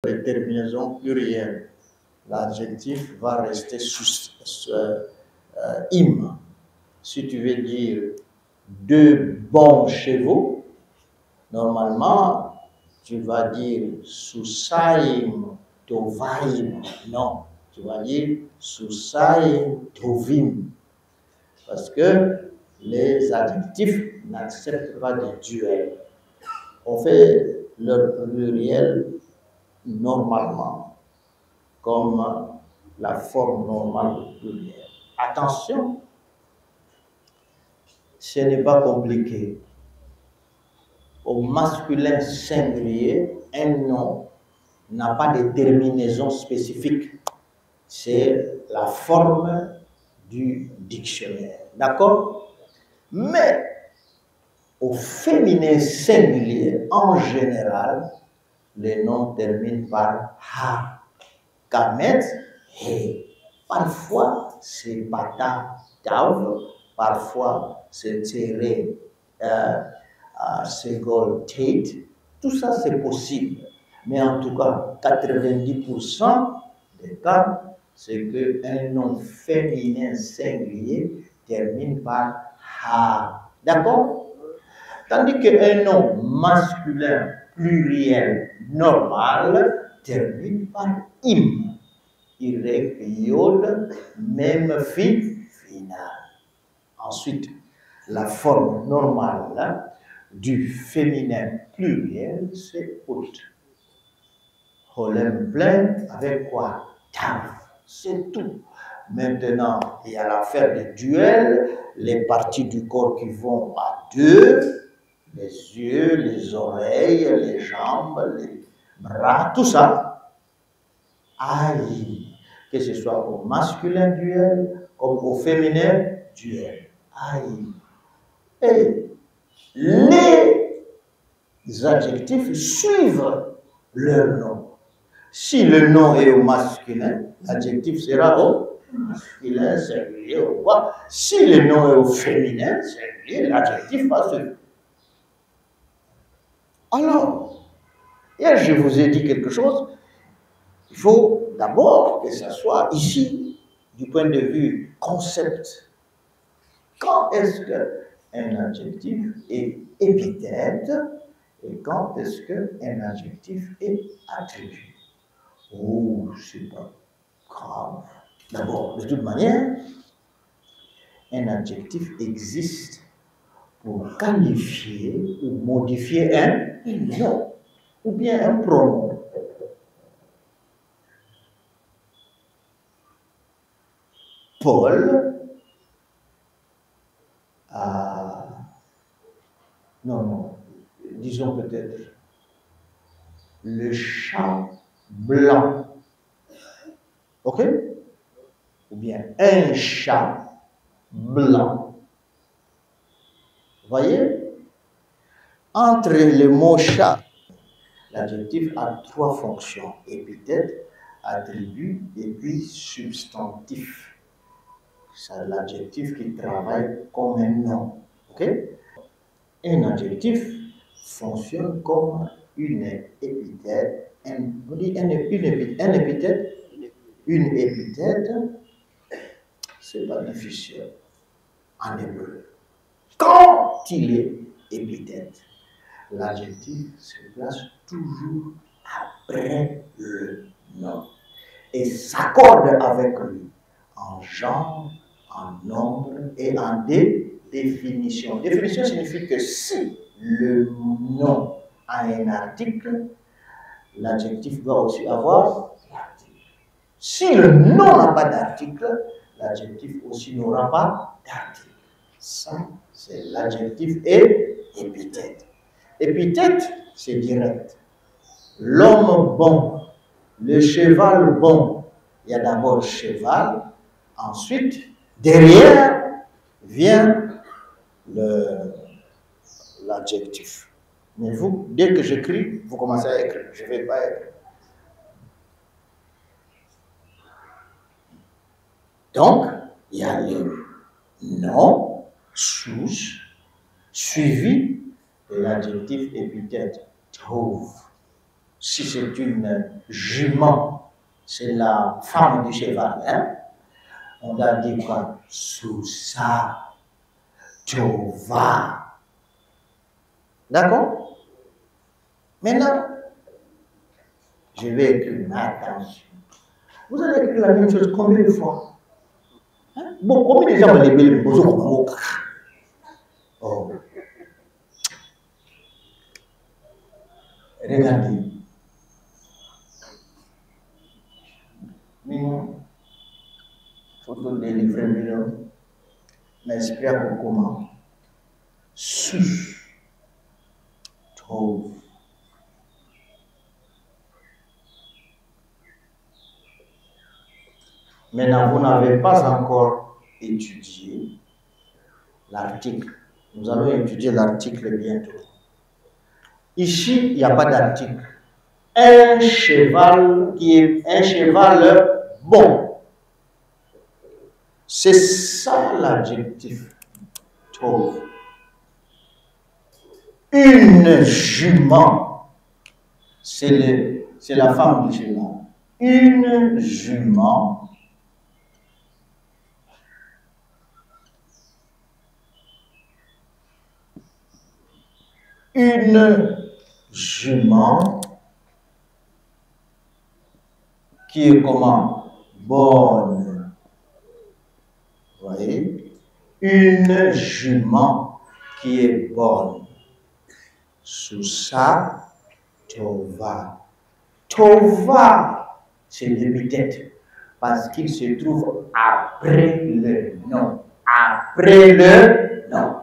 les terminaisons plurielles, l'adjectif va rester im. Si tu veux dire deux bons chevaux, normalement, tu vas dire Susaim Tovaim. Non, tu vas dire Susaim Tovim. Parce que les adjectifs n'acceptent pas de duel. On fait leur pluriel normalement, comme la forme normale du pluriel. Attention, ce n'est pas compliqué. Au masculin singulier, un nom n'a pas de terminaison spécifique. C'est la forme du dictionnaire. D'accord? Mais au féminin singulier, en général, les noms terminent par ha. Kamet, he. Parfois, c'est bata, tav. Parfois, c'est tiré, segol, tate. Tout ça, c'est possible. Mais en tout cas, 90% des cas, c'est qu'un nom féminin singulier termine par ha. D'accord? Tandis qu'un nom masculin pluriel normal termine par im. Y, yod, même final. Ensuite, la forme normale du féminin pluriel, c'est out. Holem plein avec quoi? Tav. C'est tout. Maintenant, il y a l'affaire des duels, les parties du corps qui vont à deux, les yeux, les oreilles, les jambes, les bras, tout ça. Aïe, que ce soit au masculin duel comme au féminin duel. Aïe. Et les adjectifs suivent leur nom. Si le nom est au masculin, l'adjectif sera au masculin, singulier ou quoi. Si le nom est au féminin, singulier, l'adjectif va suivre. Alors, hier je vous ai dit quelque chose. Il faut d'abord que ce soit ici, du point de vue concept. Quand est-ce qu'un adjectif est épithète et quand est-ce qu'un adjectif est attribut? Oh, c'est pas grave. D'abord, de toute manière, un adjectif existe pour qualifier ou modifier un nom ou bien un pronom. Paul a... Non, disons peut-être le chat blanc. Ok? Ou bien un chat blanc. Vous voyez? Entre le mot chat, l'adjectif a trois fonctions: épithète, attribut et puis substantif. C'est l'adjectif qui travaille comme un nom. Ok? Un adjectif fonctionne comme une épithète. On dit une épithète, c'est pas difficile en hébreu. Quand il est épithète, l'adjectif se place toujours après le nom et s'accorde avec lui en genre, en nombre et en définition. Définition signifie que si le nom a un article, l'adjectif doit aussi avoir l'article. Si le nom n'a pas d'article, l'adjectif aussi n'aura pas d'article. Ça, c'est l'adjectif et épithète. Épithète, c'est direct. L'homme bon, le cheval bon. Il y a d'abord cheval, ensuite, derrière, vient l'adjectif. Mais vous, dès que j'écris, vous commencez à écrire. Je ne vais pas écrire. Donc, il y a le nom, souche, suivi de l'adjectif épithète, tov. si c'est une jument, c'est la femme du cheval, hein? On doit dire quoi? Susa Tova. D'accord? Maintenant, je vais écrire, attention. Vous allez écrire la même chose combien de fois? Hein? Bon, combien de gens vont les besoins? Oh. Regardez. Photo délivrée, mais l'esprit a comment? Sous. Trouve. Maintenant, vous n'avez pas encore étudié l'article. Nous allons étudier l'article bientôt. Ici, il n'y a pas d'article. Un cheval qui est un cheval bon. C'est ça l'adjectif. Trouve. Une jument. C'est la femme du cheval. Une jument. Une jument qui est comment? Bonne. Vous voyez? Une jument qui est bonne. Susa Tova. Tova, c'est l'épithète parce qu'il se trouve après le nom. Après le nom.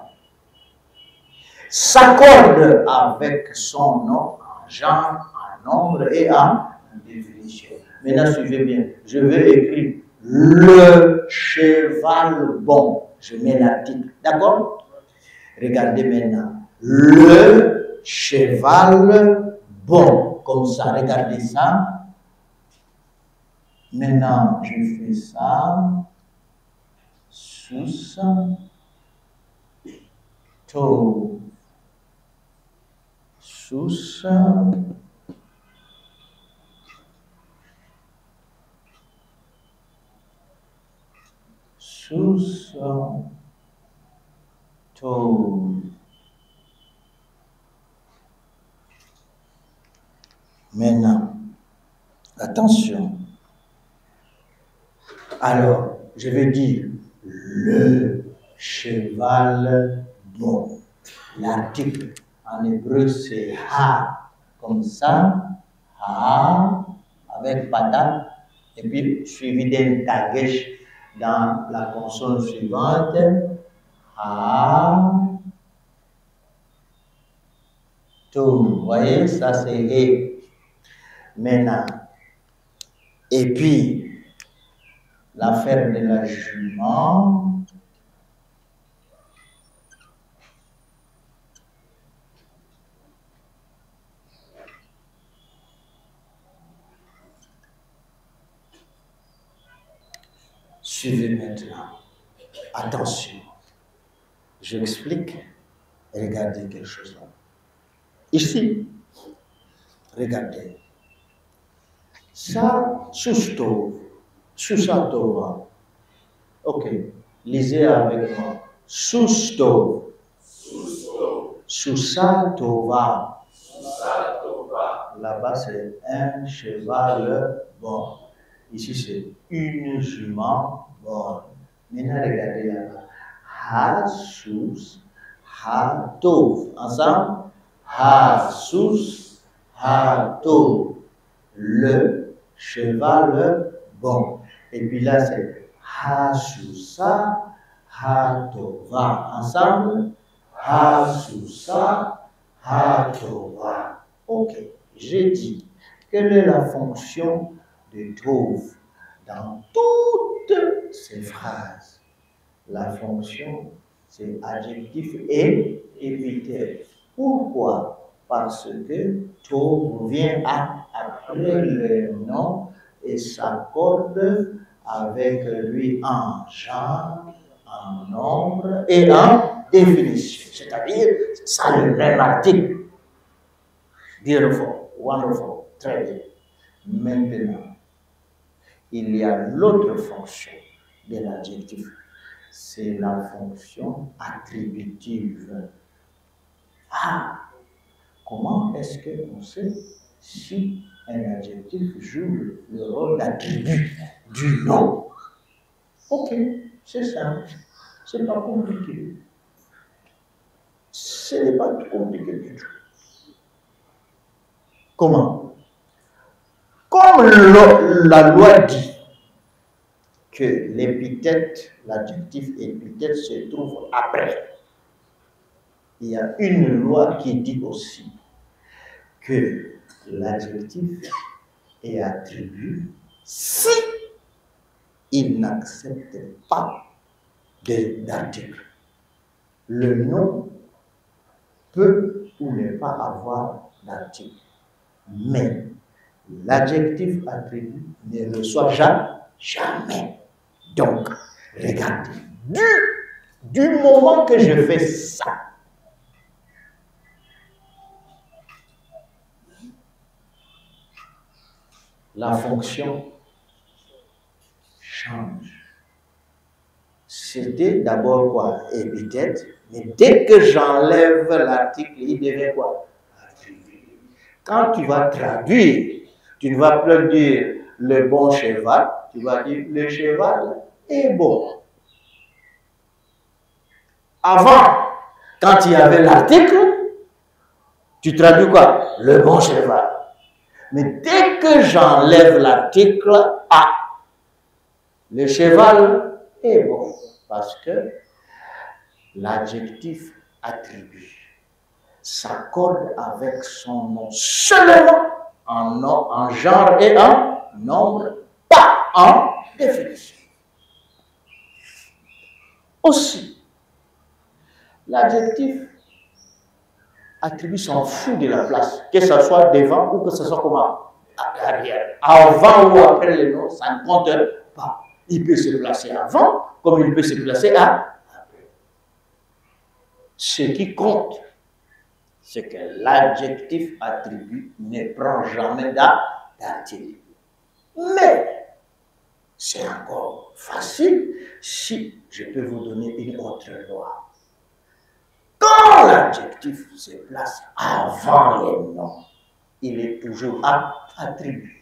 S'accorde avec son nom en genre, en nombre et en définition. Maintenant, suivez bien. Je vais écrire le cheval bon. Je mets l'article. D'accord? Regardez maintenant. Le cheval bon. Comme ça. Regardez ça. Maintenant, je fais ça. Sous ça. To. Sous ça. Sous to. Maintenant, attention. Alors, je vais dire le cheval bon. L'article en hébreu c'est ha, comme ça, ha, avec patate, et puis suivi d'un tagesh dans la consonne suivante, ha, tout. Vous voyez, ça c'est he. Maintenant, et puis, l'affaire de la jument, suivez maintenant. Attention, j'explique. Regardez quelque chose là. Ici, regardez. Ça, Susto, Susatova. Ok, lisez avec moi. Susto, Susatova. Là-bas, c'est un cheval bon. Ici, c'est une jument bonne. Maintenant, regardez là-bas. Ha-sus, ha-tov. Ensemble. Ha-sus, ha-tov. Le cheval bon. Et puis là, c'est ha-susa, ha-tova. Ensemble. Ha-susa, ha-tova. Ok, j'ai dit. Quelle est la fonction de Tov dans toutes ces phrases? La fonction, c'est adjectif et épithète. Pourquoi? Parce que Tov vient après le nom et s'accorde avec lui en genre, en nombre et en définition. C'est-à-dire, ça le même article. Beautiful, wonderful. Très bien. Maintenant, il y a l'autre fonction de l'adjectif. C'est la fonction attributive. Ah, comment est-ce qu'on sait si un adjectif joue le rôle d'attribut du nom? Ok, c'est simple. C'est pas compliqué. Ce n'est pas compliqué du tout. Comment? Comme la loi dit que l'épithète, l'adjectif épithète se trouve après, il y a une loi qui dit aussi que l'adjectif est attribué si il n'accepte pas d'article. Le nom peut ou ne pas avoir d'article, mais l'adjectif attribué ne reçoit jamais. Donc, regardez, du moment que je fais ça, la fonction change. C'était d'abord quoi? Épithète, mais dès que j'enlève l'article, il devient quoi? Attribué. Quand tu vas traduire, tu ne vas plus dire le bon cheval, tu vas dire le cheval est bon. Avant, quand il y avait l'article, tu traduis quoi? Le bon cheval. Mais dès que j'enlève l'article A, le cheval est bon. Parce que l'adjectif attribut s'accorde avec son nom seulement en genre et en nombre, pas en définition. Aussi, l'adjectif attribut s'en fout de la place, que ce soit devant ou que ce soit comment? Arrière. Avant ou après le nom, ça ne compte pas. Il peut se placer avant, comme il peut se placer après. Ce qui compte, c'est que l'adjectif attribut ne prend jamais d'article. Mais c'est encore facile si je peux vous donner une autre loi. Quand l'adjectif se place avant les noms, il est toujours attribué.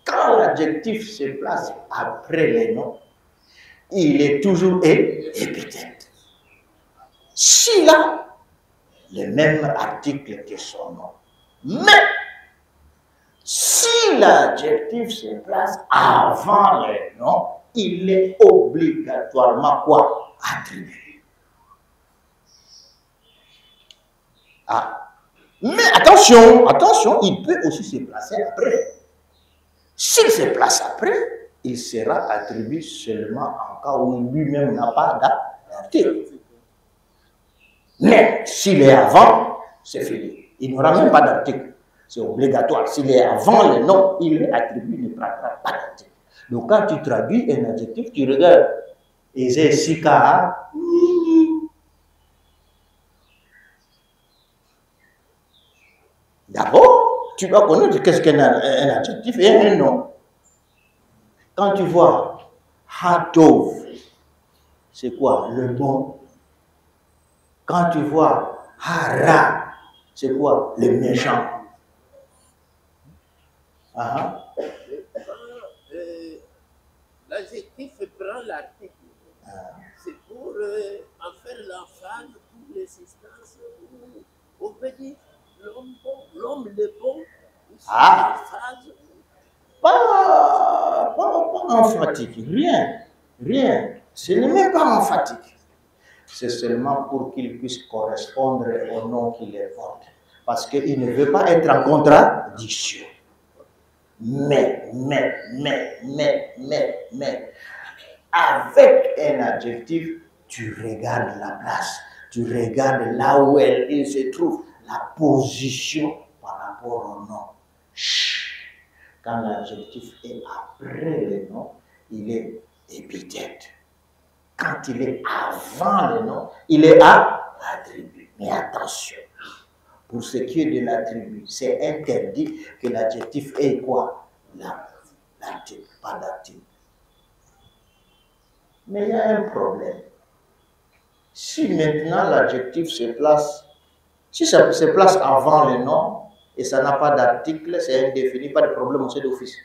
Quand l'adjectif se place après les noms, il est toujours épithète. S'il a le même article que son nom. Mais si l'adjectif se place avant les noms, il est obligatoirement quoi? Attribué. Ah. Mais attention, il peut aussi se placer après. S'il se place après, il sera attribué seulement en cas où lui-même n'a pas d'article. Mais s'il est avant, c'est fini. Il n'aura même pas d'article. C'est obligatoire. S'il est avant le nom, il est attribué, il ne prendra pas d'article. Donc quand tu traduis un adjectif, tu regardes. Eze sika. D'abord, tu dois connaître qu'est-ce qu'un adjectif et un nom. Quand tu vois Hatov, c'est quoi? Le bon. Quand tu vois Hara, c'est quoi? Le méchant. L'adjectif prend l'article. C'est pour en faire l'emphase pour l'existence. On peut dire l'homme le bon. Pas emphatique, rien. Ce n'est même pas emphatique. C'est seulement pour qu'il puisse correspondre au nom qu'il porte. Parce qu'il ne veut pas être en contradiction. Mais, avec un adjectif, tu regardes la place, tu regardes là où il se trouve, la position par rapport au nom. Quand l'adjectif est après le nom, il est épithète. quand il est avant le nom, il est à attribut. Mais attention, pour ce qui est de l'attribut, c'est interdit que l'adjectif ait quoi? L'article, pas d'article. Mais il y a un problème. Si maintenant l'adjectif se place, si ça se place avant le nom et ça n'a pas d'article, c'est indéfini, pas de problème, c'est d'office.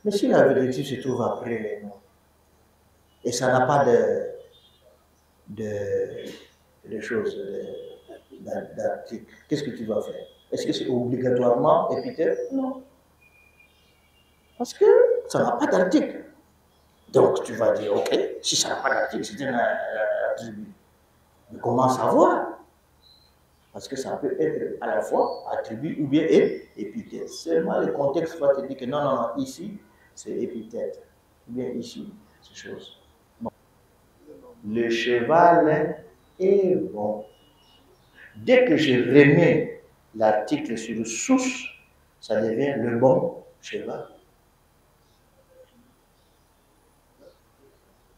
Mais si l'adjectif se trouve après le nom et ça n'a pas de choses, d'article, qu'est-ce que tu vas faire? Est-ce que c'est obligatoirement épithète? Non. Parce que ça n'a pas d'article. Donc tu vas dire, ok, si ça n'a pas d'article, c'est un attribut. Mais comment savoir? Parce que ça peut être à la fois attribut ou bien épithète. Seulement le contexte va te dire que non, non, non, ici, c'est épithète. Ou bien ici, c'est chose. Bon. Le cheval est bon. Dès que je remets l'article sur le sous, ça devient le bon cheval.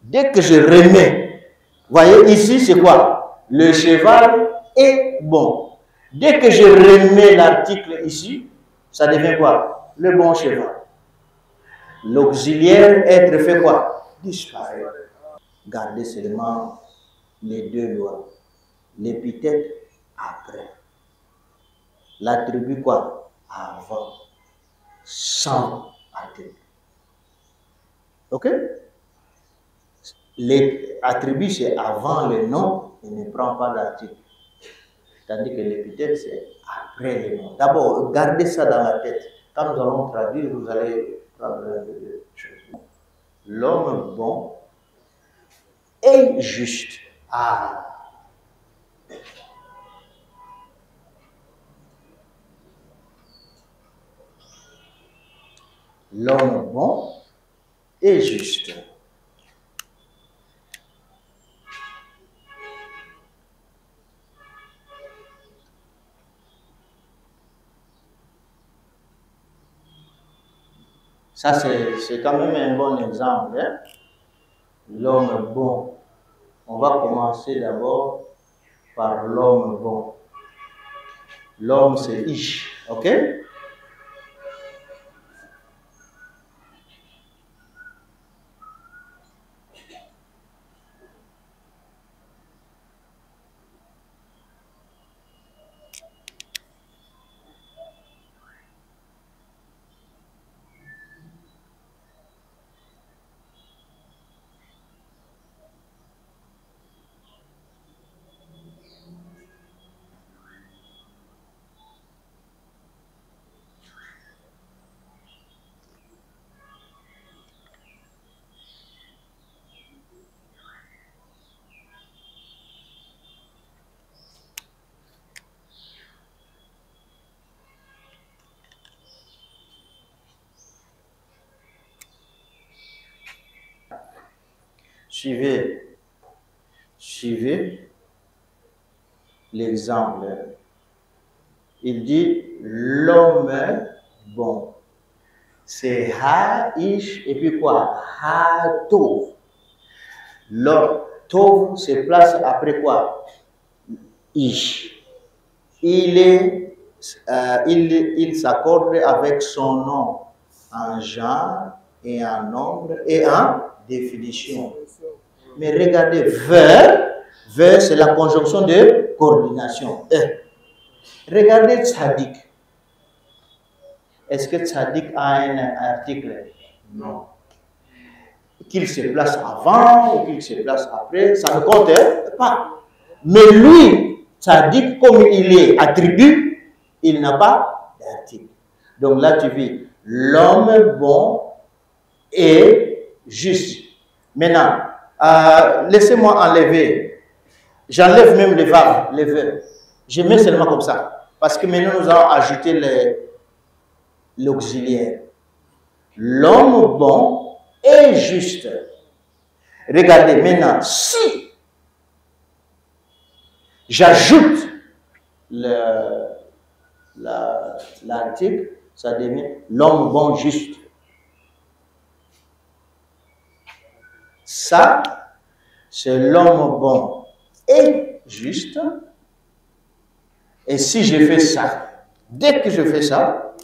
Dès que je remets, voyez ici, c'est quoi? Le cheval est bon. Dès que je remets l'article ici, ça devient quoi? Le bon cheval. L'auxiliaire être fait quoi? Disparaît. Gardez seulement les deux lois. L'épithète après. L'attribut quoi? Avant. Sans attribut. Ok? L'attribut c'est avant le nom et ne prend pas l'article. Tandis que l'épithète c'est après le nom. D'abord, gardez ça dans la tête. Quand nous allons traduire, vous allez prendre deux choses. L'homme bon est juste. Ah. L'homme bon est juste. Ça, c'est quand même un bon exemple. Hein? L'homme bon. On va commencer d'abord par l'homme bon. L'homme, c'est Ish. OK? Suivez l'exemple. Il dit l'homme bon. C'est ha, ish, et puis quoi? Ha, tov. L'homme, tov se place après quoi? Ish. Il s'accorde avec son nom en genre et en nombre et en définition. Mais regardez, ver, c'est la conjonction de coordination. Regardez tzadik. Est-ce que tzadik a un article? Non. Qu'il se place avant ou qu'il se place après, ça ne compte pas. Mais lui, tzadik, comme il est attribut, il n'a pas d'article. Donc là, tu vis l'homme bon et juste. Maintenant, laissez-moi enlever. J'enlève même les verbes, les verbes. Je mets seulement comme ça. Parce que maintenant, nous allons ajouter l'auxiliaire. L'homme bon est juste. Regardez, maintenant, si j'ajoute l'article, ça devient l'homme bon juste. Ça, c'est l'homme bon et juste. Et si je fais ça, dès que je fais ça,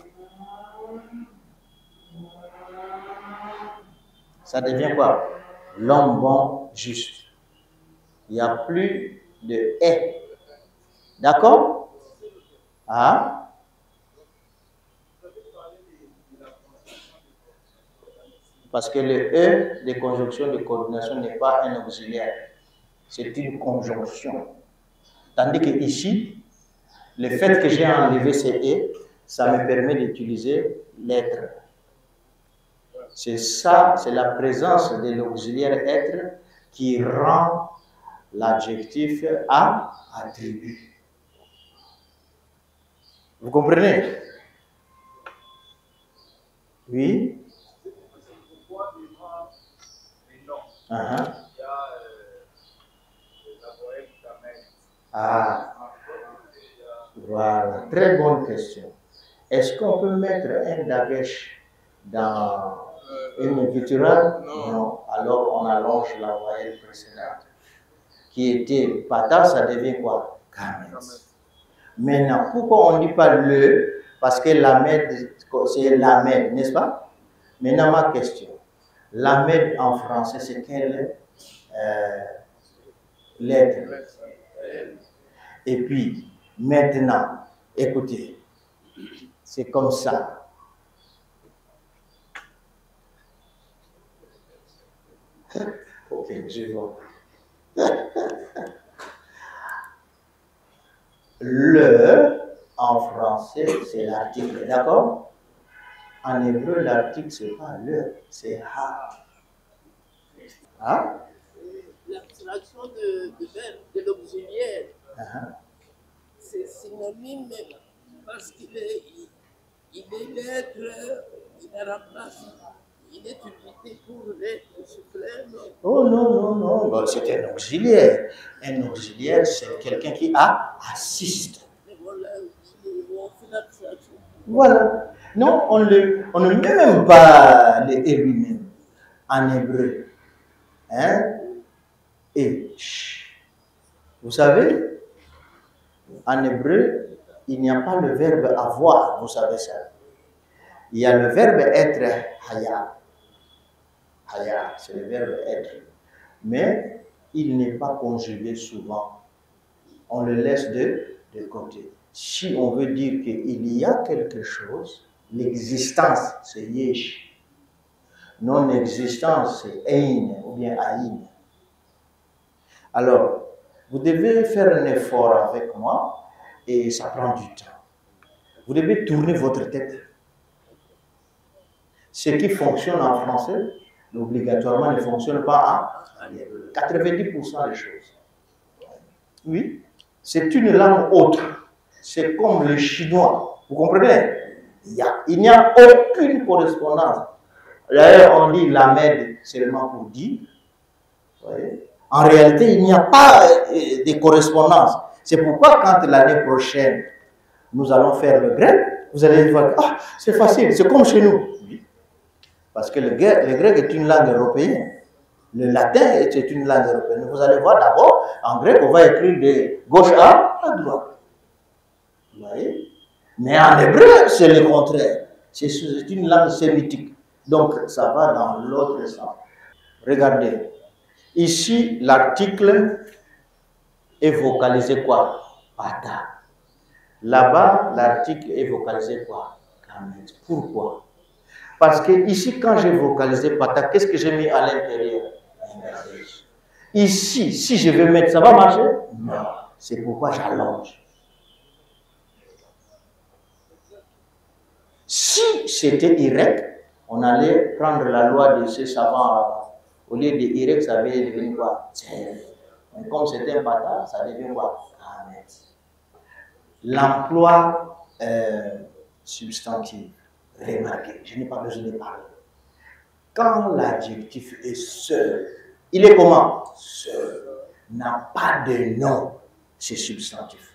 ça devient quoi? L'homme bon, juste. Il n'y a plus de « et ». D'accord? Ah? Parce que le « e » de conjonction de coordination n'est pas un auxiliaire. C'est une conjonction. Tandis que ici, le fait que j'ai enlevé ces « et », ça me permet d'utiliser l'être. C'est ça, c'est la présence de l'auxiliaire être qui rend l'adjectif à attribut. Vous comprenez? Oui? Ah, voilà, très bonne question. Est-ce qu'on peut mettre un dagesh dans une écriture? Non. Alors on allonge la voyelle précédente. Qui était pata, ça devient quoi? Kamet. Maintenant, pourquoi on ne dit pas le? Parce que l'amed, c'est l'amed, n'est-ce pas? Maintenant, ma question. L'amed en français, c'est quelle lettre? Et puis, maintenant, écoutez, c'est comme ça. Ok, je vois. Le, en français, c'est l'article, d'accord? En hébreu, l'article, c'est pas le, c'est ha. Hein? L'abstraction de verbe, de l'auxiliaire, c'est synonyme parce qu'il est l'être, il est remplacé, il est utilisé pour l'être suprême. Oh non, non, non, bon, c'est un auxiliaire. Un auxiliaire, c'est quelqu'un qui assiste. Et voilà, on fait l'abstraction. Voilà. Non, on ne met même pas le « et » lui-même en hébreu. Hein? Et vous savez, en hébreu, il n'y a pas le verbe avoir, vous savez ça. Il y a le verbe être, haya. Haya, c'est le verbe être. Mais il n'est pas conjugué souvent. On le laisse de côté. Si on veut dire qu'il y a quelque chose, l'existence, c'est yesh. Non-existence, c'est ein ou bien aïn. Alors, vous devez faire un effort avec moi et ça prend du temps. Vous devez tourner votre tête. Ce qui fonctionne en français, obligatoirement ne fonctionne pas en 90% des choses. Oui, c'est une langue autre. C'est comme le chinois. Vous comprenez? Il n'y a aucune correspondance. D'ailleurs, on dit l'amed seulement pour dire. Voyez? En réalité, il n'y a pas de correspondance. C'est pourquoi quand l'année prochaine, nous allons faire le grec, vous allez voir, ah, c'est facile, c'est comme chez nous. Oui. Parce que le grec est une langue européenne. Le latin est une langue européenne. Vous allez voir d'abord, en grec, on va écrire de gauche à droite. Vous voyez? Mais en hébreu, c'est le contraire. C'est une langue sémitique. Donc, ça va dans l'autre sens. Regardez. Ici, l'article est vocalisé quoi? Pata. Là-bas, l'article est vocalisé quoi? Kamet. Pourquoi? Parce que ici, quand j'ai vocalisé pata, qu'est-ce que j'ai mis à l'intérieur? Ici, si je veux mettre, ça va marcher? Non. C'est pourquoi j'allonge. Si c'était Y, on allait prendre la loi de ces savants. Au lieu de Y, ça allait devenir quoi? Mais comme c'était un pata, ça devient quoi? Kamet. L'emploi substantif, remarquez, je n'ai pas besoin de parler. Quand l'adjectif est seul, il est comment? Seul. N'a pas de nom, c'est substantif.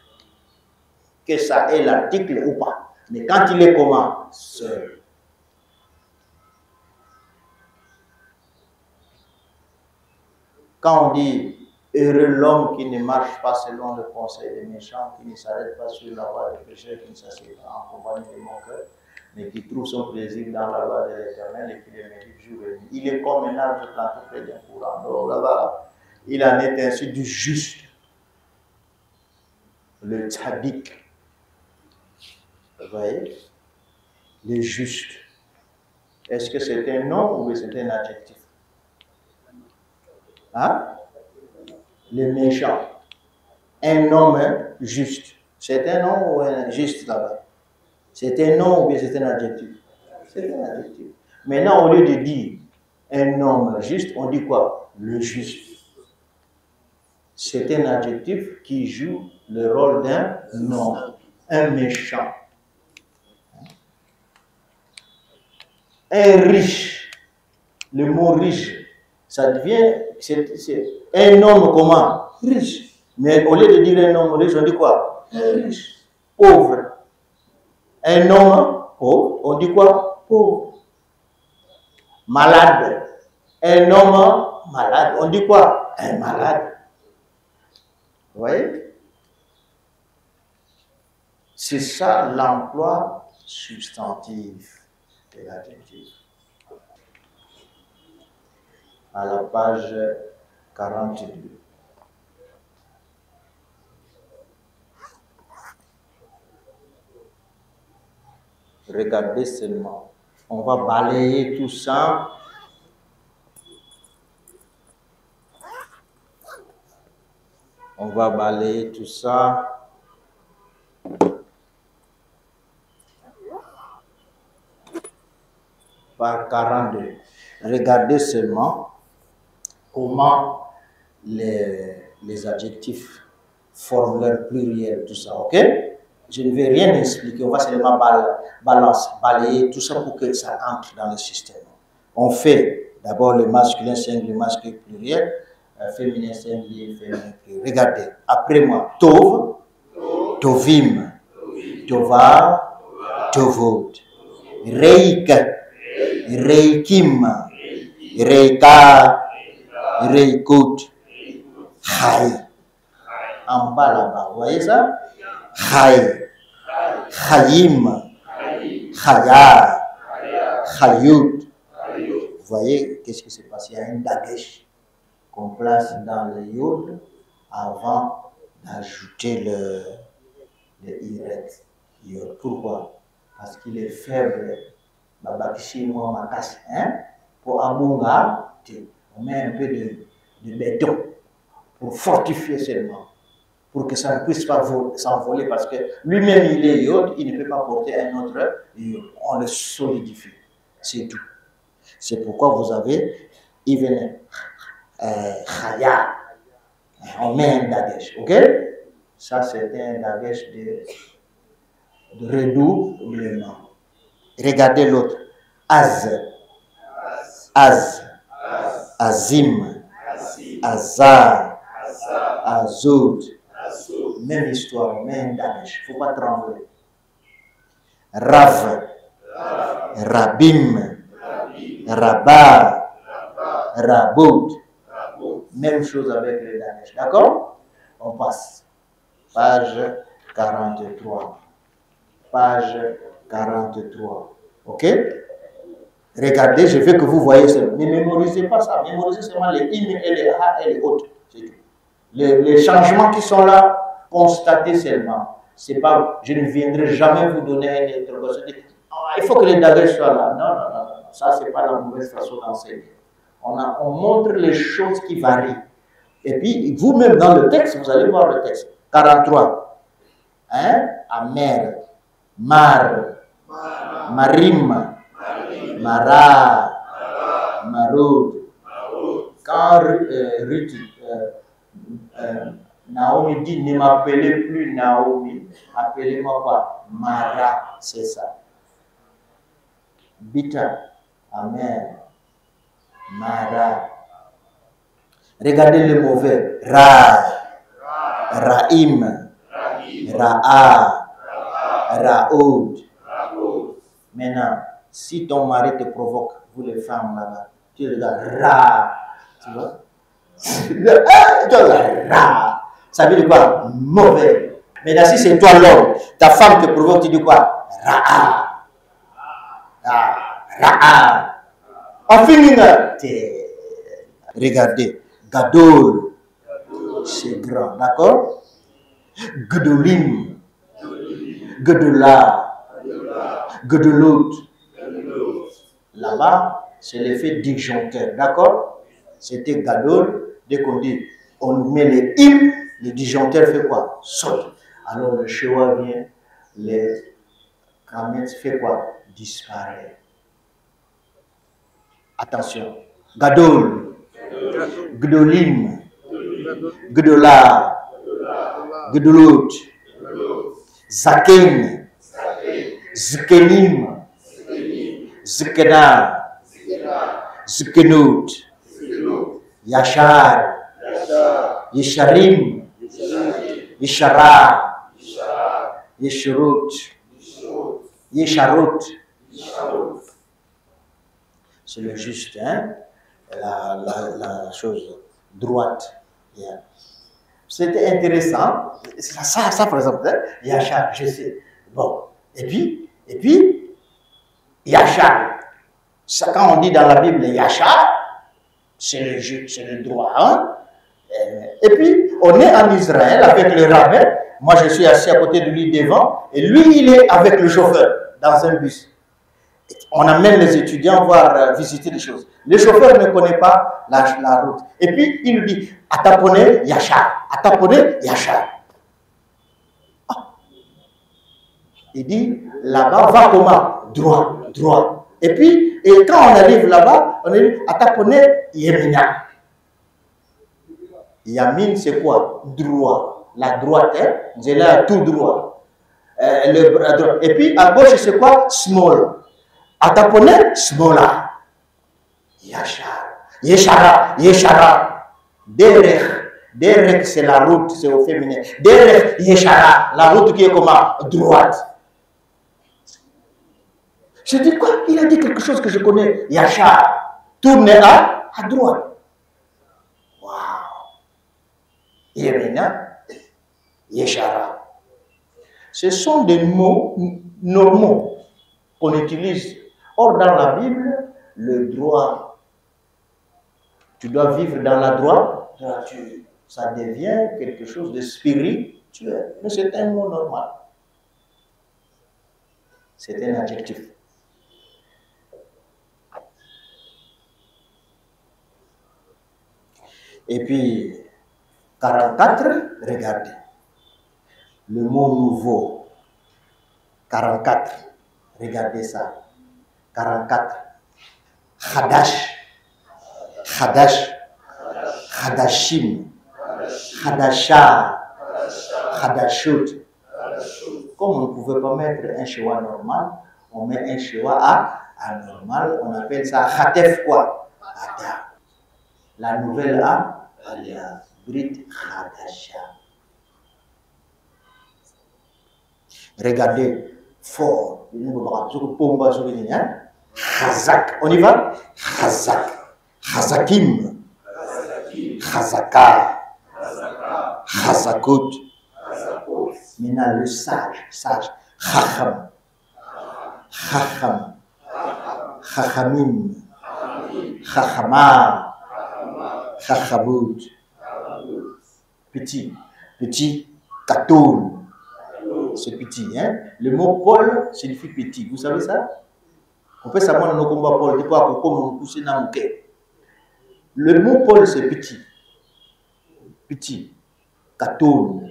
Que ça ait l'article ou pas. Mais quand il est comment? Seul. Quand on dit heureux l'homme qui ne marche pas selon le conseil des méchants, qui ne s'arrête pas sur la voie des pécheurs, qui ne s'assied pas en compagnie des moqueurs, mais qui trouve son plaisir dans la loi de l'Éternel et qui le médite jour et nuit. Il est comme un arbre planté près d'un courant d'eau. Là-bas, il en est ainsi du juste, le tzaddik. Vous voyez? Le juste. Est-ce que c'est un nom ou c'est un adjectif? Hein? Le méchant. Un homme juste. C'est un nom ou un juste là-bas? C'est un nom ou bien c'est un adjectif? C'est un adjectif. Maintenant, au lieu de dire un homme juste, on dit quoi? Le juste. C'est un adjectif qui joue le rôle d'un nom. Un méchant. Un riche. Le mot riche, ça devient, c'est un homme comment? Riche. Mais au lieu de dire un homme riche, on dit quoi? Un riche. Pauvre. Un homme pauvre, on dit quoi? Pauvre. Malade. Un homme malade, on dit quoi? Un malade. Vous voyez? C'est ça l'emploi substantif de l'adjectif. À la page 42. Regardez seulement. On va balayer tout ça. On va balayer tout ça. Par 42. Regardez seulement comment les adjectifs forment leur pluriel, tout ça, ok? Je ne vais rien expliquer, on va seulement balayer tout ça pour que ça entre dans le système. On fait d'abord le masculin singulier, le masculin pluriel, féminin singulier, féminin pluriel. Regardez, après moi, Tov, Tovim, Tovar, Tovod, Reik, Reikim, Reika, Reikut, Chai. En bas là-bas, vous voyez ça? Chai, Chaim, Chaya, Chayut. Vous voyez, qu'est-ce qui s'est passé? Il y a un dagesh qu'on place dans le yod avant d'ajouter le iret. Pourquoi? Parce qu'il est faible. Pour Abunga, on met un peu de béton pour fortifier seulement, pour que ça ne puisse pas s'envoler, parce que lui-même il est yod, il ne peut pas porter un autre yod. On le solidifie, c'est tout. C'est pourquoi vous avez Ibn Chaya. On met un dagesh, ok? Ça c'est un dagesh de redoublement. Regardez l'autre. Az, Azim, Azar, Azud. Même histoire, même dagesh. Il ne faut pas trembler. Rav, Rabim, Rabba, Rabout. Même chose avec les dagesh. D'accord? On passe. Page 43. Page 43. Ok? Regardez, je veux que vous voyez ça. Ne mémorisez pas ça. Mémorisez seulement les im et les ha et les autres. Les changements qui sont là, constatez seulement. C'est pas, je ne viendrai jamais vous donner une interrogation. Il faut que les dagesh soient là. Non. Ça, c'est pas la mauvaise façon d'enseigner. On montre les choses qui varient. Et puis, vous-même dans le texte, vous allez voir le texte. 43. Hein? Amer. Mar. Marim. Mara. Marud. Quand Naomi dit ne m'appelez plus Naomi, appelez-moi quoi? Mara, c'est ça. Bita. Amer. Mara. Regardez le mauvais. Ra. Raim. Ra'a. Raoud. Maintenant, si ton mari te provoque, vous les femmes là-bas, tu regardes Ra. Tu vois? Ça veut dire quoi? Mauvais. Maintenant, si c'est toi l'homme, ta femme te provoque, tu dis quoi? Ra'a. Ra'a. En finissant, regardez, Gadol, c'est grand, d'accord? Gdolim, Gdola, Gdolot. Là-bas, c'est l'effet disjoncteur, d'accord? C'était Gadol, dès qu'on dit, on met les im, le disjoncteur fait quoi? Saute. Alors le chewa vient, les kamet fait quoi? Disparaît. Attention. Gadol, Gdolim, Gdola, Gdolot, Zaken, Zkenim, Zkena, Zkenut, Yashar, Yesharim, Yeshara, Yesharut, Yesharut. C'est le juste, hein? La chose droite. Yeah. C'était intéressant. Ça, par exemple, hein? Yachar, je sais. Bon. Et puis, Yachar. Ça, quand on dit dans la Bible Yachar, c'est le droit. Hein? Et puis, on est en Israël avec le rabbin. Moi, je suis assis à côté de lui devant. Et lui, il est avec le chauffeur dans un bus. On amène les étudiants voir visiter les choses. Le chauffeur ne connaît pas la route. Et puis, il nous dit, Atapone, Yachar. Atapone, Yachar. Oh. Il dit, là-bas, va comment? Droit, droit. Et puis, quand on arrive là-bas, on dit, Atapone, Yemina. Yamin, c'est quoi? Droit. La droite, hein? J'ai là tout droit. Le bras droit. Et puis, à gauche, c'est quoi? Small. Atapone, smola. Yachar. Yeshara, Yeshara. Derech, c'est la route, c'est au féminin. Derech, Yeshara, la route qui est comment? Droite. Je dis quoi? Il a dit quelque chose que je connais. Yachar. Tournez à droite. Waouh. Yemina, Yeshara. Ce sont des mots normaux qu'on utilise. Or, dans la Bible, le droit, tu dois vivre dans la droiture. Ça devient quelque chose de spirituel. Mais c'est un mot normal. C'est un adjectif. Et puis, 44, regardez. Le mot nouveau. 44. Regardez ça. 44. Hadash. Hadash. Hadashim. Hadasha. Hadashut. Comme on ne pouvait pas mettre un chewa normal, on met un chewa anormal. On appelle ça Hatef quoi? Ada. La nouvelle Alia. Brit Hadasha. Regardez. Fort. Chazak. On y va? Chazak. Chazakim. Chazaka. Chazakut. Maintenant le sage. Chacham. Chacham. Chachamim. Chachama. Chachamut. Petit. Katoun. C'est petit, hein? Le mot Paul signifie petit. Vous savez ça? On peut savoir dans nos combats Paul. Le mot Paul, c'est petit. Petit. Katoun.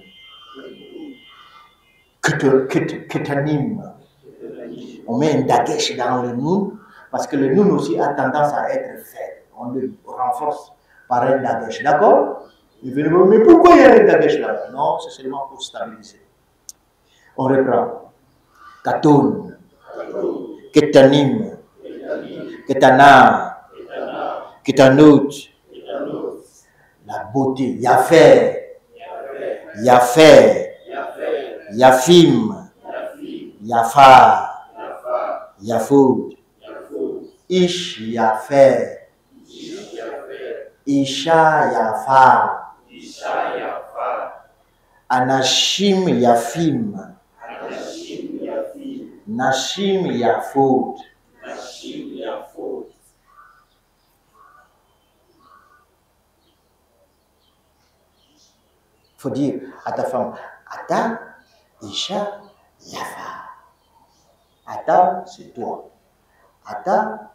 Ketanim. On met un dagesh dans le noun parce que le noun aussi a tendance à être faible. On le renforce par un dagesh. D'accord? Il veut dire, mais pourquoi il y a un dagesh là? Non, c'est seulement pour stabiliser. On reprend. Katoun. Ketanim. Ketana. Ketanut. La beauté. Yafé. Yafim. Yafa. Yafoud. Ish Yafé. Isha Yafa. Anashim Yafim. Nashim Yafod. Il faut dire à ta femme, Ata, Isha, Yafa. Ata, c'est toi. Ata,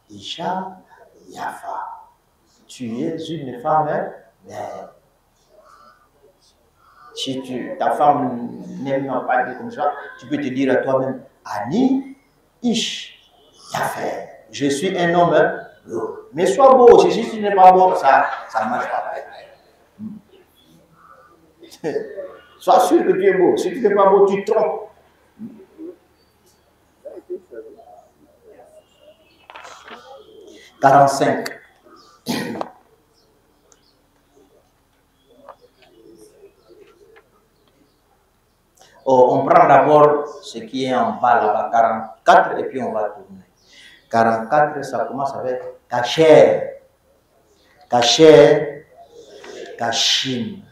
Isha, Yafa. Tu es une femme mère. Si ta femme n'aime pas dire comme ça, tu peux te dire à toi-même, Ani, Ish, Yafa. Je suis un homme beau. Mais sois beau aussi, si tu n'es pas beau, ça ne marche pas. Sois sûr que tu es beau. Si tu n'es pas beau, tu te trompes. « 45. Oh, on prend d'abord ce qui est en bas là-bas, 44, et puis on va tourner. 44, ça commence avec Kacher. Kacher, Kachim.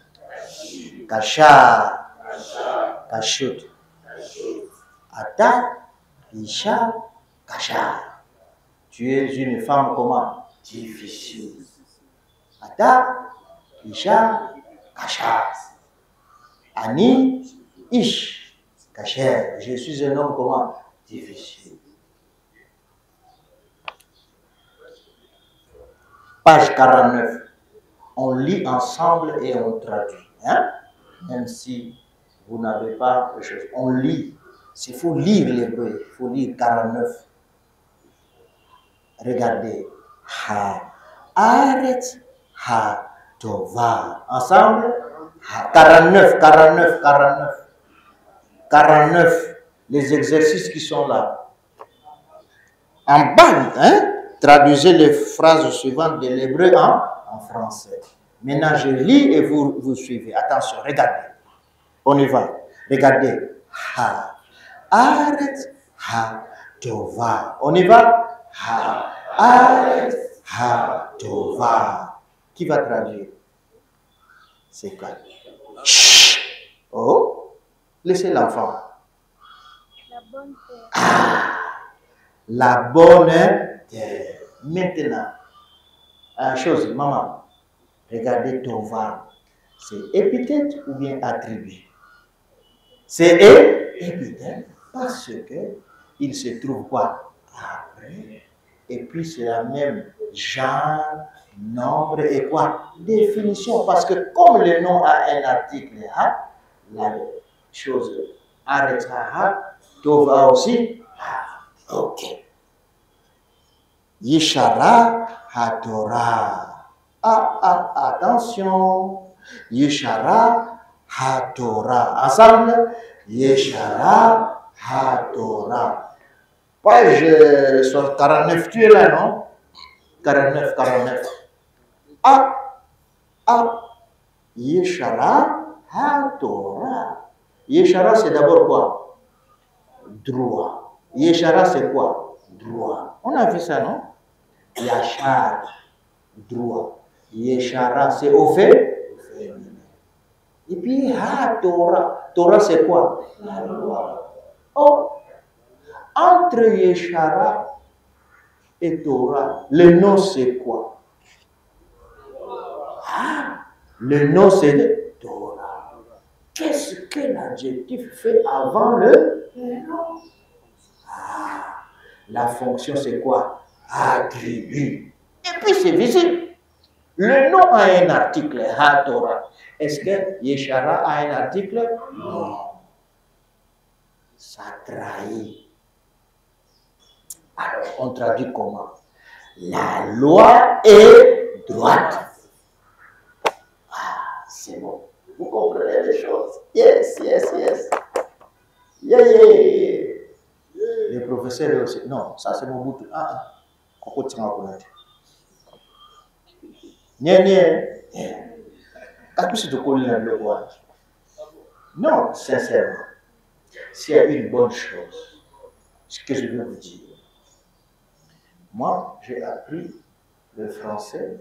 Kacha, Kachut. Ata, Isha, Kacha. Tu es une femme comment? Difficile. Ata, Isha, Kacha. Ani, Ish, Kacher. Je suis un homme comment? Difficile. Page 49. On lit ensemble et on traduit. Hein? Même si vous n'avez pas de choses. On lit. Il faut lire l'hébreu. Il faut lire 49. Regardez. Ha. Aret. Ha. Tova. Ensemble. Ha. 49. 49. 49. 49. Les exercices qui sont là. En bas, hein? Traduisez les phrases suivantes de l'hébreu en français. Maintenant, je lis et vous suivez. Attention, regardez. On y va. Regardez. Ha. Aret. Ha. Tova. On y va. Ha. Aret. Ha. Tova. Qui va traduire? C'est quoi? Chut. Oh. Laissez l'enfant. La bonne terre. Ah. La bonne terre. Maintenant, une chose, maman. Regardez Tova. C'est épithète ou bien attribut? C'est épithète parce que il se trouve quoi? Après. Et puis c'est la même genre, nombre et quoi? Définition. Parce que comme le nom a un article, la chose arrêtera, Tova aussi. Ok. Yeshara Hatorah. Attention. Yeshara Hatorah. Ensemble. Yeshara Hatorah. Page 49, tu es là, non? 49, 49. Yeshara Hatorah. Yeshara, c'est d'abord quoi? Droit. Yeshara, c'est quoi? Droit. On a vu ça, non? Yachar, droit. Yeshara, c'est au fait. Et puis, Torah. Torah, c'est quoi? La loi. Oh, entre Yeshara et Torah, le nom, c'est quoi? Le nom, c'est Torah. Qu'est-ce que l'adjectif fait avant le nom? La fonction, c'est quoi? Attribut. Et puis, c'est visible. Le nom a un article, Torah. Est-ce que Yeshara a un article? Non. Ça trahit. Alors, on traduit comment? La loi est droite. C'est bon. Vous comprenez les choses? Yes, yes, yes. Yeah, yeah. Les professeurs aussi. Non, ça c'est mon bout. Non, sincèrement, s'il y a une bonne chose, ce que je veux vous dire, moi j'ai appris le français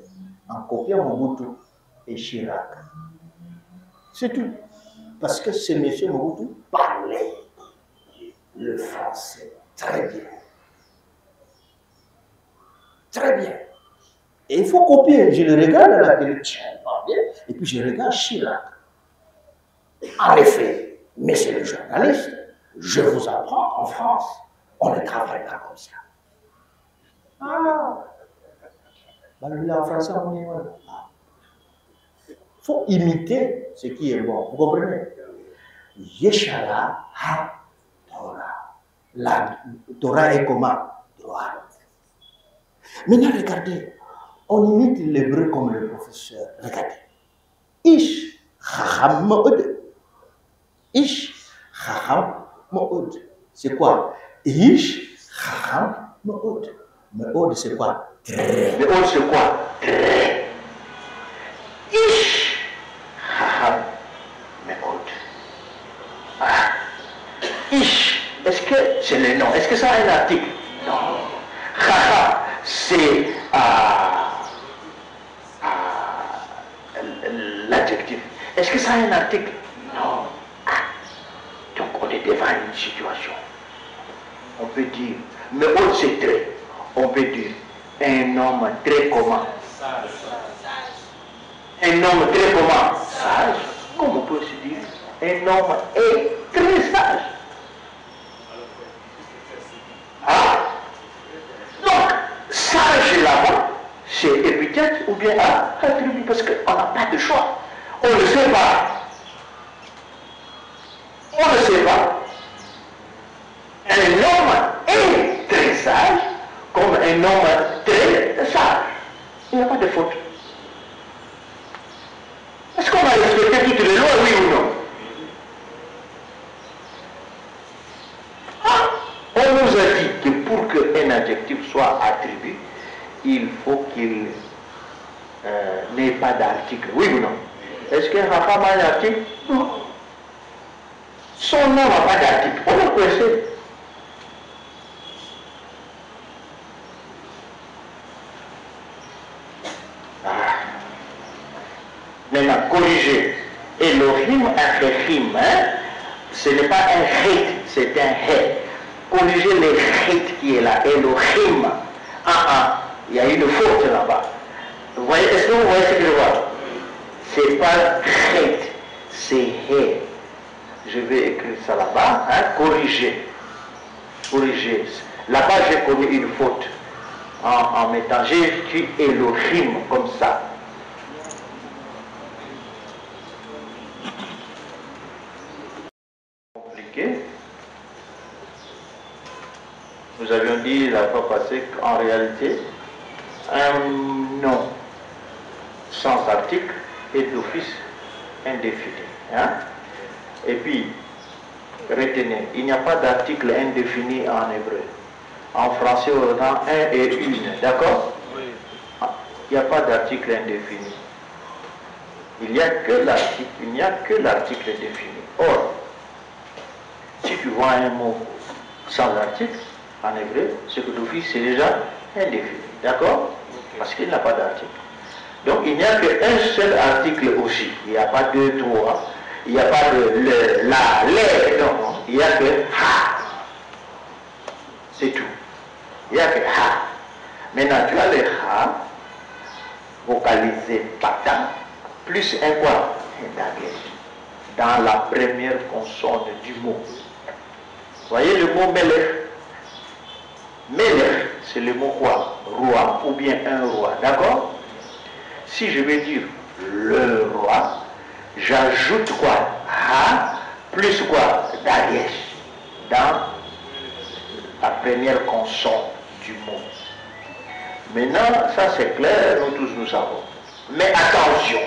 en copiant Mobutu et Chirac. C'est tout. Parce que ce monsieur Mobutu parlait le français très bien. Très bien. Et il faut copier. Je le regarde à la télé, bien, et puis je regarde Chirac. En effet, monsieur le journaliste, je vous apprends, en France, on ne travaille pas comme ça. Ah! En français, on dit, il faut imiter ce qui est bon. Vous comprenez? Yeshala ha Torah. La Torah est comment? Droite. Maintenant, regardez, on imite l'hébreu comme le professeur. Regardez. Ish chacham mo'od. Ish chacham mo'od. C'est quoi? Ish chacham mo'od. Mo'od, c'est quoi? Très. Mo'od, c'est quoi? Très. Ish chacham mo'od. Ah. Ish, est-ce que c'est le nom? Est-ce que ça a un article? Non. Chacham, c'est l'adjectif. Est-ce que ça a un article? Non. Ah. Donc on est devant une situation. On peut dire, mais autre c'est très. On peut dire, un homme très comment? Sage. Un homme très comment? Sage. Comment on peut se dire, un homme est très sage. Ah. Donc, sage là-bas, c'est épithète ou bien attribut, parce qu'on n'a pas de choix. On ne sait pas. On ne sait pas. Un homme est très sage comme un homme très sage. Il n'y a pas de faute. Est-ce qu'on va respecter toutes les lois, oui ou non? Ah, on nous a dit que pour qu'un adjectif soit attribué, il faut qu'il n'ait pas d'article, oui ou non? Est-ce qu'un Raham a un article? Non. Son nom n'a pas d'article. On le connaît. Ah. Maintenant, corriger. Elohim, Achechim, hein? Ce n'est pas un hate, c'est un hé. Corriger le hate qui est là, Elohim. Il y a une faute là-bas. Vous voyez, est-ce que vous voyez ce que je vois? C'est pas hate, c'est hé. Je vais écrire ça là-bas, hein? Corriger. Corriger. Là-bas, j'ai commis une faute. En mettant, j'ai écrit Elohim comme ça. Compliqué. Nous avions dit la fois passée qu'en réalité, un nom sans article est d'office indéfini. Hein? Et puis, retenez, il n'y a pas d'article indéfini en hébreu. En français, on a un et une, d'accord? Oui. Il n'y a pas d'article indéfini. Il n'y a que l'article défini. Or, si tu vois un mot sans article, en hébreu, ce que d'office c'est déjà indéfini, d'accord? Parce qu'il n'a pas d'article. Donc il n'y a qu'un seul article aussi. Il n'y a pas deux, trois. Il n'y a pas de le, la, les, non. Il n'y a que ha. C'est tout. Il n'y a que ha. Maintenant tu as le ha, vocalisé patin, plus un quoi? Un dagesh. Dans la première consonne du mot. Vous voyez le mot melech? Melech, c'est le mot quoi? Roi ou bien un roi, d'accord? Si je vais dire le roi, j'ajoute quoi? Ha plus quoi? Dagesh. Dans la première consonne du mot. Maintenant, ça c'est clair, nous tous nous savons. Mais attention,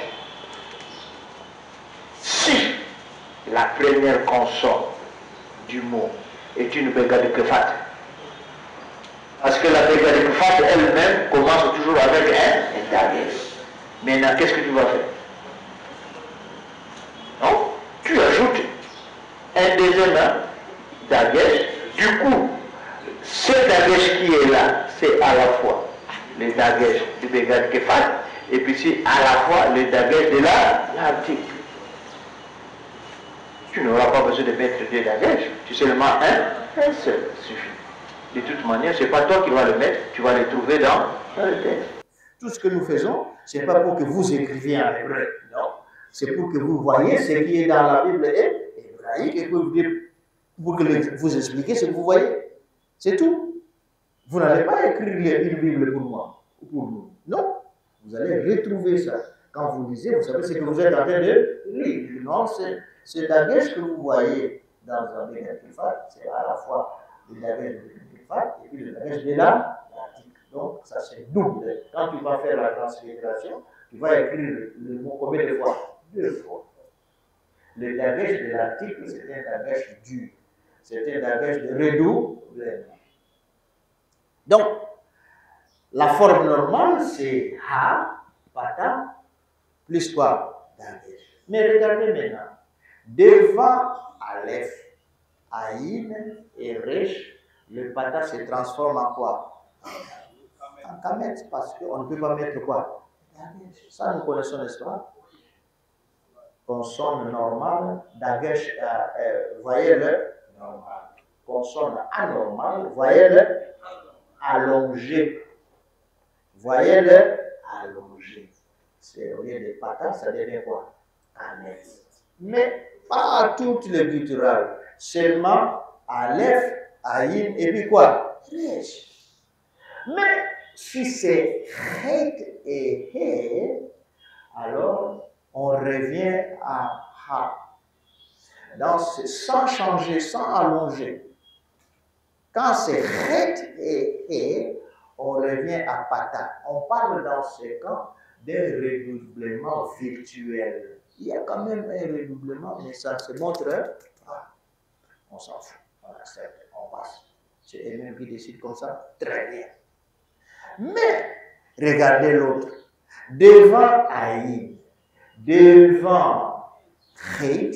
si la première consonne du mot est une béga de kefat, parce que la béga de kefat elle-même commence toujours avec un dagesh. Maintenant, qu'est-ce que tu vas faire? Non? Tu ajoutes un deuxième dagesh. Du coup, ce dagesh qui est là, c'est à la fois le dagesh du Begad Kefat, et puis c'est à la fois le dagesh de l'article. Tu n'auras pas besoin de mettre deux dagesh, tu seulement un seul suffit. De toute manière, ce n'est pas toi qui vas le mettre, tu vas le trouver dans le texte. Tout ce que nous faisons, ce n'est pas pour que vous écriviez en hébreu, non. C'est pour que vous voyez ce qui est dans la Bible hébraïque et pour que vous expliquez ce que vous voyez. C'est tout. Vous n'allez pas écrire une Bible pour moi ou pour nous. Non. Vous allez retrouver ça. Quand vous lisez, vous savez ce que vous êtes en train de lire. Non, c'est dagesh que vous voyez dans un Begad Kefat, c'est à la fois le dagesh de Begad Kefat et puis le dagesh de l'article. Donc, ça c'est double. Quand tu vas faire la translittération, tu vas écrire le mot combien de fois? 2 fois. Le dagesh de l'article, c'est un dagesh dur. C'est un dagesh de redoublement. Donc, la forme normale, c'est Ha, Pata, plus quoi? Dagesh. Mais regardez maintenant. Devant Aleph, Aïn et Resh, le Pata se transforme en quoi? En Kamet, parce qu'on ne peut pas mettre quoi? Dagesh. Ça, nous connaissons l'histoire. Consonne normale, dagesh, voyelle normale. Consonne anormale, voyelle allongée. Voyelle allongée. C'est au lieu de Pata, ça devient quoi? Kamet. Mais pas à toutes les gutturales, seulement Aleph, Aïn et puis quoi? Resh. Mais si c'est Chet et He, alors on revient à Ha. Sans changer, sans allonger. Quand c'est Chet et He, on revient à Pata. On parle dans ce cas d'un redoublement virtuel. Il y a quand même un redoublement, mais ça se montre pas. On s'en fout, on accepte, on passe. C'est eux-mêmes qui décident comme ça, très bien. Mais, regardez l'autre. Devant Aïn, devant Chet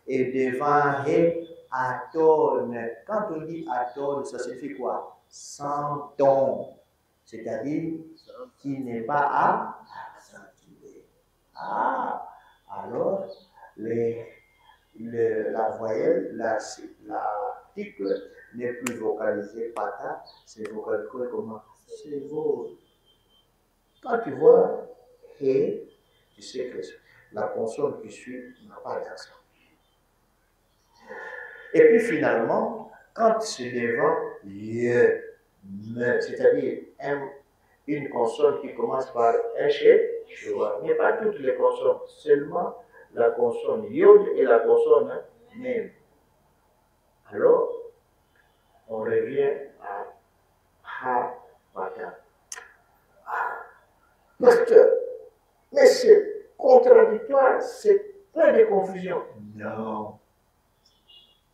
et devant He, Aton. Quand on dit Aton, ça signifie quoi? Sans ton. C'est-à-dire qui n'est pas accentué. Ah! Alors, la voyelle, l'article n'est plus vocalisé Pata, c'est vocalisé comment? C'est vol. Quand tu vois He, tu sais que la consonne qui suit n'a pas d'accent. Et puis finalement, quand c'est devant Ye, c'est-à-dire une consonne qui commence par un chef, tu vois, mais pas toutes les consonnes, seulement la consonne Yod et la consonne Mem. Alors, on revient à Ha, Pata. Pasteur, mais c'est contradictoire, c'est plein de confusion. Non.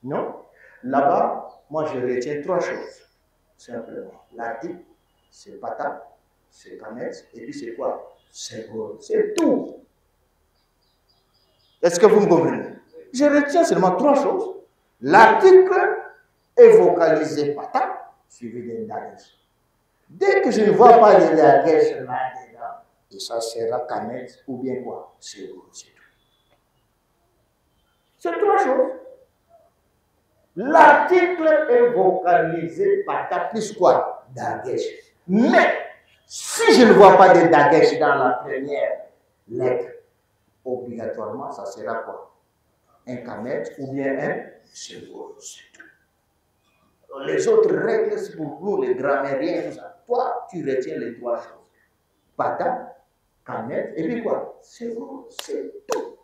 Non. Là-bas, moi je retiens 3 choses, simplement. L'article, c'est Pata, c'est Kamet, et puis c'est quoi? C'est Gol. C'est tout. Est-ce que vous me comprenez? Je retiens seulement 3 choses. L'article est vocalisé Pata, suivi d'un dagesh. Dès que je ne vois pas de dagesh là-dedans, et ça sera Kamet ou bien quoi? C'est Gol, c'est tout. C'est 3 choses. L'article est vocalisé Pata plus quoi? Dagesh. Mais, si je ne vois pas de dagesh dans la première lettre, obligatoirement, ça sera quoi? Un Kamet ou bien un Segol, c'est tout. Les autres règles, c'est pour nous, les grammairiens, tout ça. Toi, tu retiens les 3 choses. Pata, Kamet, et puis quoi? Segol, c'est tout.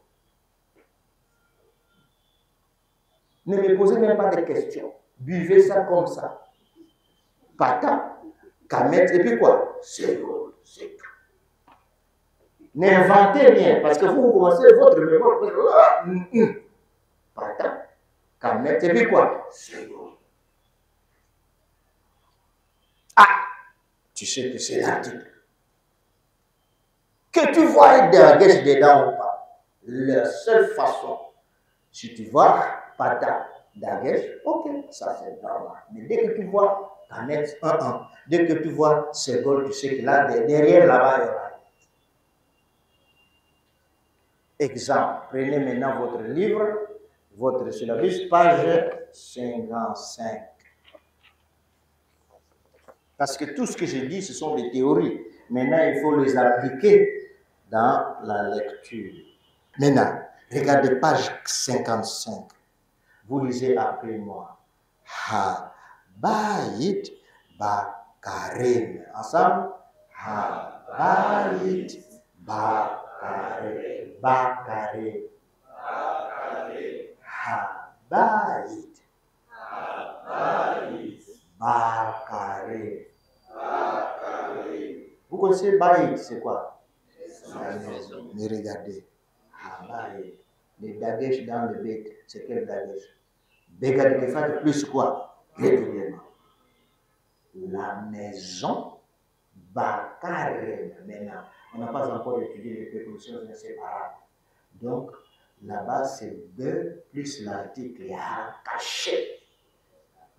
Ne me posez même pas de questions. Buvez ça comme ça. Pata, Kamet, et puis quoi? Segol, c'est tout. N'inventez rien, parce que vous commencez votre mémoire. Pata, Kamet, et puis quoi? Segol. Ah, tu sais que c'est l'article. Que tu vois un dagesh dedans ou pas, la seule façon, si tu vois Pata, dagesh, ok, ça c'est normal. Mais dès que tu vois Annexe 1.1. Dès que tu vois Ségol, tu sais que là, derrière là-bas, il y aura. Exemple. Prenez maintenant votre livre, votre syllabus, page 55. Parce que tout ce que je dis, ce sont des théories. Maintenant, il faut les appliquer dans la lecture. Maintenant, regardez page 55. Vous lisez après moi. Habayit Bakarim. Ensemble. Habayit Bakarim. Bakarim. Habayit. Bakarim. Vous connaissez Baït, c'est quoi? Mais regardez. Habayit. Les dagesh dans le bête, c'est quel dagesh? Begad Kefat plus quoi? Régulièrement. La maison Bakarem. Maintenant, on n'a pas encore étudié les prépositions, mais c'est arabe. Donc, là-bas, c'est B plus l'article caché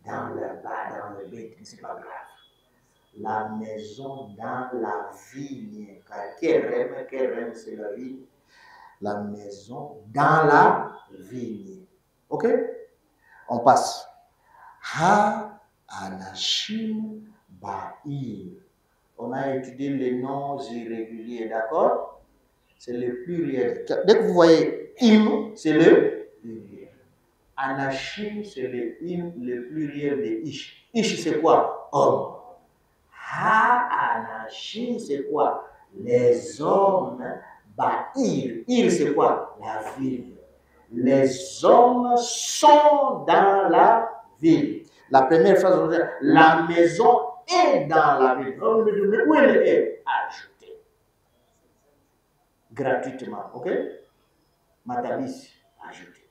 dans le bas, dans le bête, mais c'est pas grave. La maison dans la vigne. Quel rêve, c'est la vigne. La maison dans la vigne. Ok? On passe. Ha Anashim Ba'ir. On a étudié les noms irréguliers, d'accord? C'est le pluriel. Dès que vous voyez im, c'est le pluriel. Anashim, c'est le im, le pluriel de ish. Ish, c'est quoi? Homme. Ha Anashim, c'est quoi? Les hommes. Ba'ir. Ir, c'est quoi? La ville. Les hommes sont dans la ville. La première phrase, on dit, la maison est dans la ville. On me dit, mais où elle est? Ajoutée. Gratuitement, ok? Matabis, ajoutée.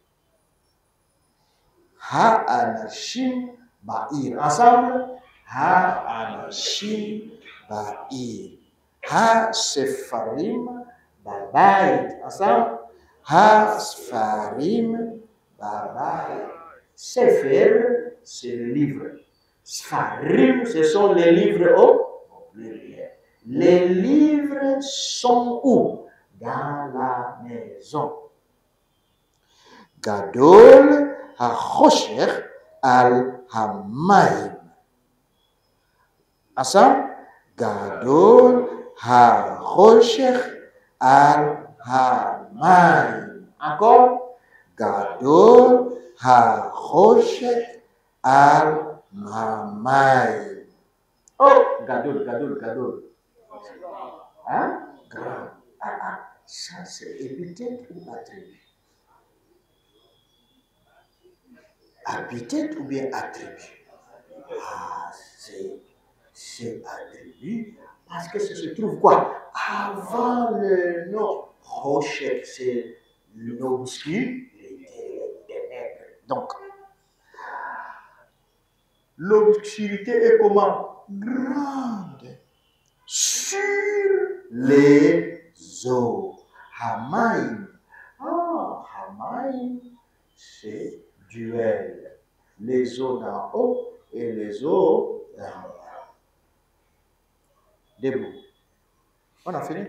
Ha anashim ba'ir. Ensemble, ha anashim ba'ir. Ha sefarim ba'bayit. Ensemble, ha sefarim ba'bayit. Sefer, c'est le livre. Sfarim, ce sont les livres au pluriel. Les livres sont où? Dans la maison. Gadol ha-chosher al-hamayim. Ensemble, Gadol ha-chosher al-hamayim. Encore, Gadol ha-chosher al-hamayim. Oh, Gadol. Hein? Grand. Ça c'est épithète ou attribut? Épithète ou bien attribut? C'est attribut parce que ça se trouve quoi? Avant le nom. Rochette, c'est l'obscurité, les ténèbres. Donc, l'obscurité est comment? Grande. Sur les eaux. Hamaïm. Hamaïm, c'est duel. Les eaux d'en haut et les eaux d'en bas. Debout. On a fini?